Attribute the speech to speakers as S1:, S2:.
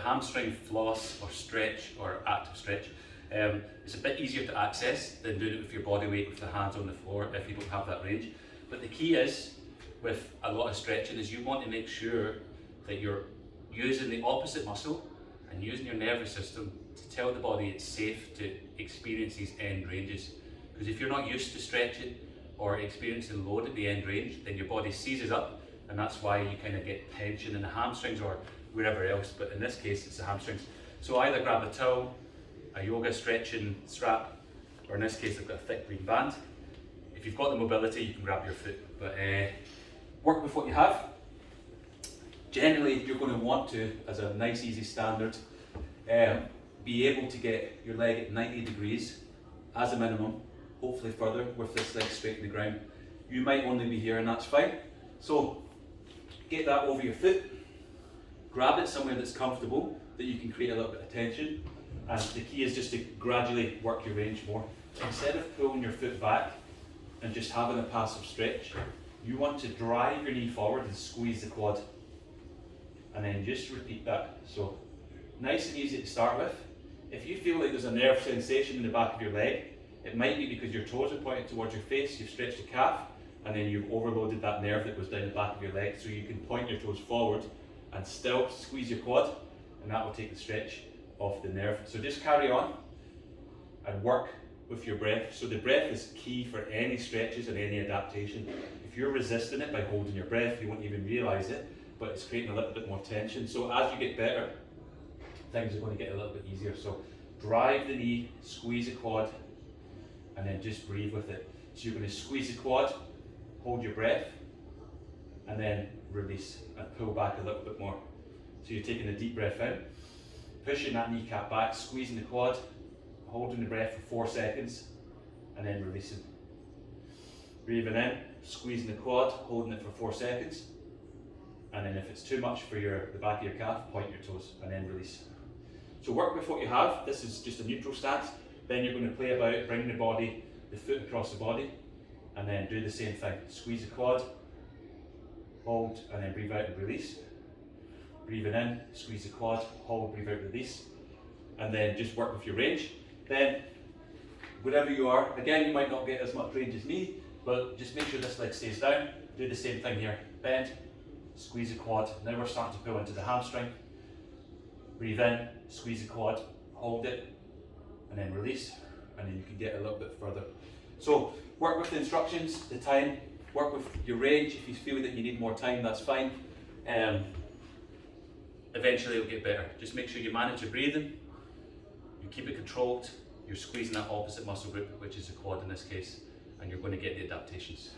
S1: hamstring floss or stretch or active stretch, it's a bit easier to access than doing it with your body weight with the hands on the floor if you don't have that range. But the key is, with a lot of stretching, is you want to make sure that you're using the opposite muscle and using your nervous system to tell the body it's safe to experience these end ranges. Because if you're not used to stretching or experiencing load at the end range, then your body seizes up, and that's why you kind of get tension in the hamstrings or wherever else, but in this case it's the hamstrings. So either grab a towel, a yoga stretching strap, or in this case I've got a thick green band. If you've got the mobility, you can grab your foot, but work with what you have. Generally you're going to want to, as a nice easy standard, be able to get your leg at 90 degrees as a minimum, hopefully further with this leg straight in the ground. You might only be here and that's fine. So get that over your foot, grab it somewhere that's comfortable, that you can create a little bit of tension, and the key is just to gradually work your range more. Instead of pulling your foot back and just having a passive stretch, you want to drive your knee forward and squeeze the quad, and then just repeat that. So nice and easy to start with. If you feel like there's a nerve sensation in the back of your leg, it might be because your toes are pointed towards your face, you've stretched the calf, and then you've overloaded that nerve that was down the back of your leg, so you can point your toes forward and still squeeze your quad, and that will take the stretch off the nerve. So just carry on and work with your breath. So the breath is key for any stretches and any adaptation. If you're resisting it by holding your breath, you won't even realise it, but it's creating a little bit more tension. So as you get better, things are going to get a little bit easier. So drive the knee, squeeze the quad, and then just breathe with it. So you're going to squeeze the quad, hold your breath, and then release and pull back a little bit more. So you're taking a deep breath in, pushing that kneecap back, squeezing the quad, holding the breath for 4 seconds, and then releasing. Breathing in, squeezing the quad, holding it for 4 seconds, and then if it's too much for the back of your calf, point your toes, and then release. So work with what you have. This is just a neutral stance. Then you're going to play about bringing the foot across the body, and then do the same thing. Squeeze the quad, hold, and then breathe out and release. Breathing in, squeeze the quad, hold, breathe out, release. And then just work with your range. Then, wherever you are, again, you might not get as much range as me, but just make sure this leg stays down. Do the same thing here. Bend, squeeze the quad. Now we're starting to pull into the hamstring. Breathe in, squeeze the quad, hold it, and then release. And then you can get a little bit further. So work with the instructions, the time, work with your range. If you feel that you need more time, that's fine. Eventually it'll get better. Just make sure you manage your breathing, you keep it controlled, you're squeezing that opposite muscle group, which is the quad in this case, and you're going to get the adaptations.